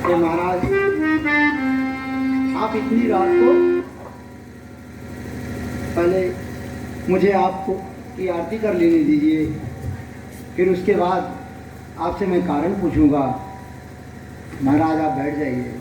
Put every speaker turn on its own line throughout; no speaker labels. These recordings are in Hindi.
हे महाराज, आप इतनी रात को पहले मुझे आपको की आरती कर लेने दीजिए, फिर उसके बाद आपसे मैं कारण पूछूंगा। महाराज आप बैठ जाइए।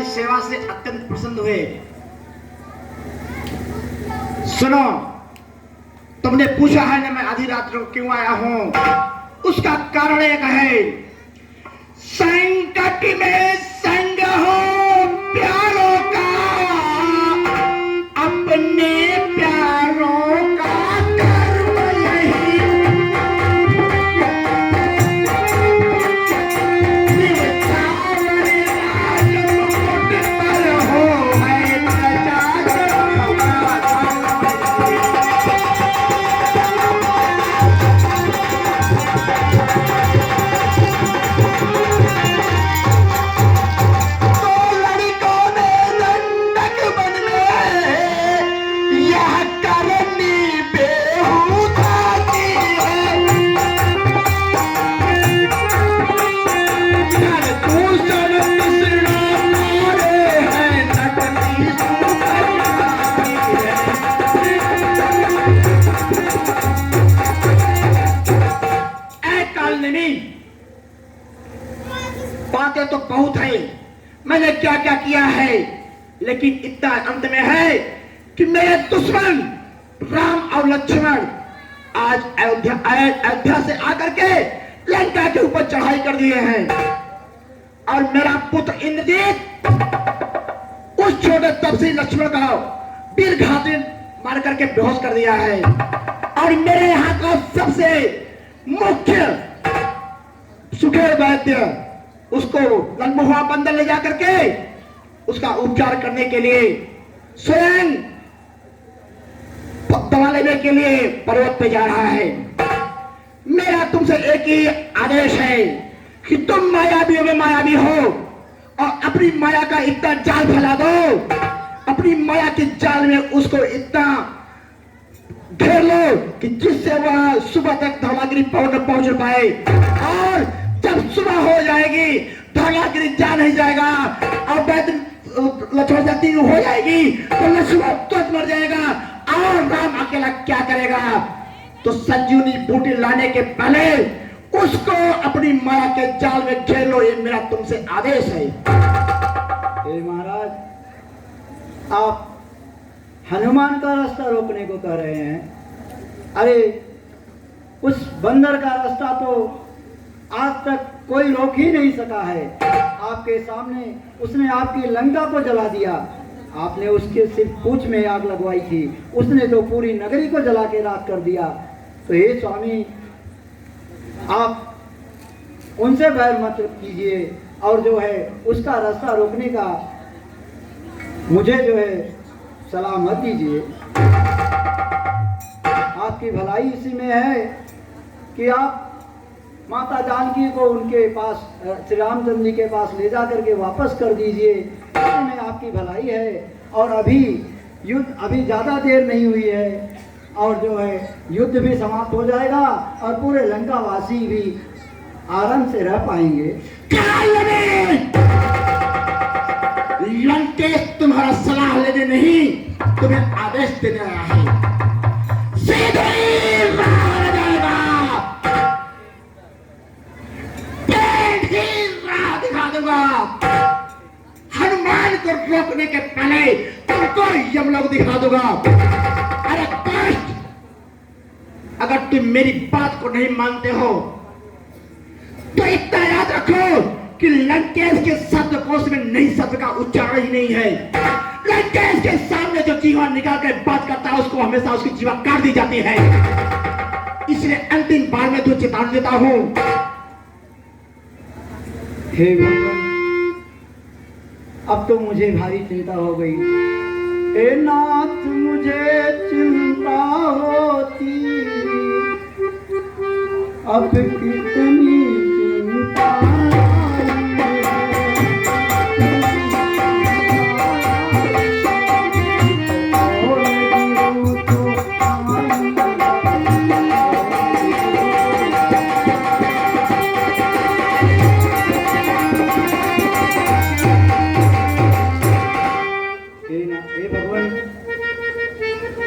सेवा से अत्यंत प्रसन्न हुए। सुनो, तुमने पूछा है ना मैं आधी रात को क्यों आया हूं, उसका कारण एक है, संकट में संग हो प्यारों का, अपने प्यारों का कर्म यही, बातें तो बहुत है, मैंने क्या क्या किया है, लेकिन इतना अंत में है कि मेरे दुश्मन राम और लक्ष्मण आज अयोध्या से आकर के लंका के ऊपर चढ़ाई कर दिए हैं, और मेरा पुत्र इंद्रजीत उस छोटे तपसी लक्ष्मण का वीर घाती मार करके बेहोश कर दिया है, और मेरे यहाँ का सबसे मुख्य सुखेर वैद्य उसको लंबुआ बंदर ले जा करके उसका उपचार करने के लिए स्वयं दवा लेने के लिए पर्वत पे जा रहा है। मेरा तुमसे एक ही आदेश है कि तुम मायावियों में मायावी हो और अपनी माया का इतना जाल फैला दो, अपनी माया के जाल में उसको इतना घेर लो कि जिससे वह सुबह तक धौलागिरी पहुंच पाए, और जब सुबह हो जाएगी धौलागिरी जा नहीं जाएगा और लक्ष्मण जाति हो जाएगी तो लक्ष्मण तुरंत मर जाएगा, और राम अकेला क्या करेगा। तो संजीवनी बूटी लाने के पहले उसको अपनी माया के जाल में घेर लो, ये मेरा तुमसे आदेश है।
हे महाराज, आप हनुमान का रास्ता रोकने को कह रहे हैं। अरे उस बंदर का रास्ता तो आज तक कोई रोक ही नहीं सका है। आपके सामने उसने आपकी लंका को जला दिया। आपने उसके सिर्फ पूंछ में आग लगवाई थी, उसने तो पूरी नगरी को जला के राख कर दिया। तो हे स्वामी, आप उनसे बैर मत कीजिए और जो है उसका रास्ता रोकने का मुझे जो है सलाह मत दीजिए। आपकी भलाई इसी में है कि आप माता जानकी को उनके पास, श्री रामचंद्र जी के पास ले जा करके वापस कर दीजिए, इसी में आपकी भलाई है। और अभी युद्ध, अभी ज़्यादा देर नहीं हुई है और जो है युद्ध भी समाप्त हो जाएगा और पूरे लंकावासी भी आराम से रह पाएंगे।
लंकेश तुम्हारा सलाह लेने नहीं, तुम्हें आदेश देने आया है। सीधे राह जाएगा, राह दिखा दूंगा। हनुमान को रोकने के पहले तुमको यमलोक दिखा दूंगा। अरे कष्ट, अगर तुम मेरी बात को नहीं मानते हो तो इतना याद रखो कि लंकेश के शब्दकोश में नहीं शब्द का उच्चारण ही नहीं है। लंकेश के सामने जो जीवा निकाल कर बात करता है उसको हमेशा उसकी जीवा काट दी जाती है। इसलिए अंतिम बार में तो चेतावनी देता हूं।
हे भगवान, अब तो मुझे भारी चिंता हो गई। हे नाथ, मुझे चिंता होती, अब कितनी चिंता।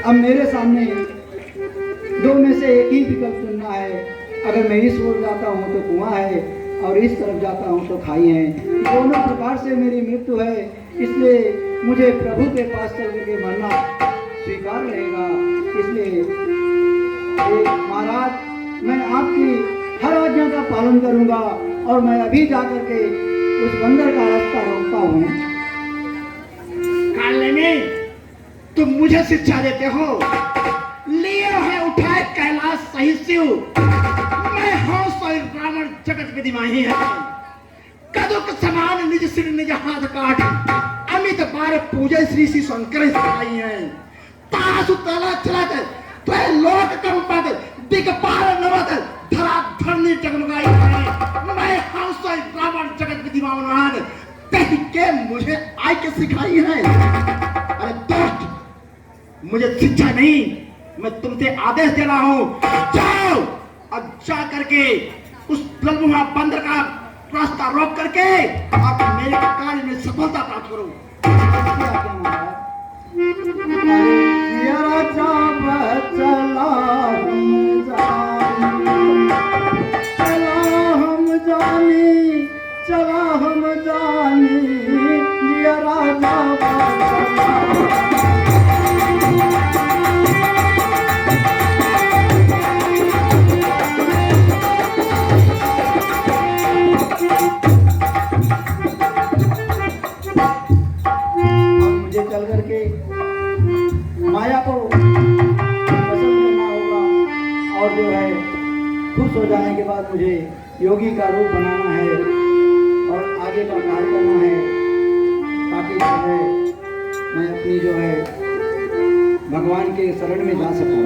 अब मेरे सामने दो में से एक ही विकल्प चुनना है। अगर मैं इस ओर जाता हूँ तो कुआं है और इस तरफ जाता हूँ तो खाई है। दोनों प्रकार से मेरी मृत्यु है, इसलिए मुझे प्रभु के पास चल के मरना स्वीकार रहेगा। इसलिए महाराज, मैं आपकी हर आज्ञा का पालन करूंगा और मैं अभी जाकर के उस बंदर का रास्ता रोकता हूँ।
तुम मुझे शिक्षा देते हो, लिए है उठाए कैलाश सही शिव, मैं हूं सोई रावण जगत विधिमाही है। कदुक समान निज सिर निज हाथ काट, अमित बार पूजे श्री श्री शंकर सिखाई है। तासु तला चलत त्वय लोक कंपत, दिगपाल नवत धरा धरनी जगमगाई है। मैं हूं सोई रावण जगत विधिमान, कह के मुझे आय के सिखाई है। अरे दोस्त, मुझे शिक्षा नहीं, मैं तुमसे आदेश दे रहा हूं। जाओ और जा करके उस बलमुहा बंदर का रास्ता रोक करके आप मेरे कार्य में सफलता प्राप्त करो।
चला हम जानी राजा चल करके माया को पसंद करना होगा और जो है खुश हो जाने के बाद मुझे योगी का रूप बनाना है और आगे का कार्य करना है, ताकि जो है मैं अपनी जो है भगवान के शरण में जा सकूं।